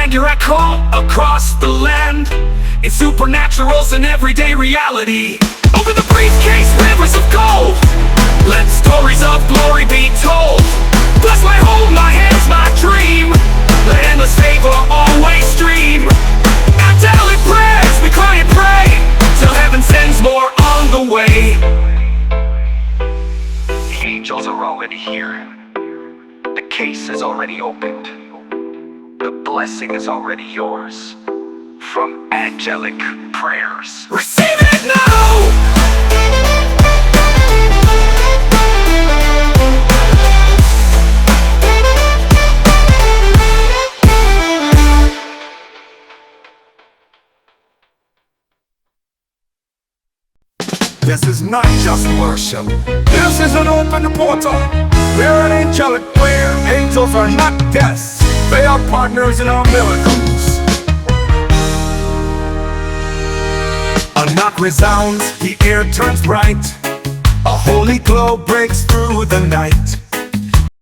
find your echo across the land, in supernaturals and everyday reality. Over the briefcase, rivers of gold, let stories of glory be told. Bless my home, my hands, my dream, let endless favor always stream. Angelic prayers, we cry and pray, till heaven sends more on the way. The angels are already here, the case is already opened, the blessing is already yours, from angelic prayers. Receive it now! This is not just worship. This is an open portal. We're an angelic prayer. Angels are not guests. They are partners in our miracles. A knock resounds, the air turns bright. A holy glow breaks through the night.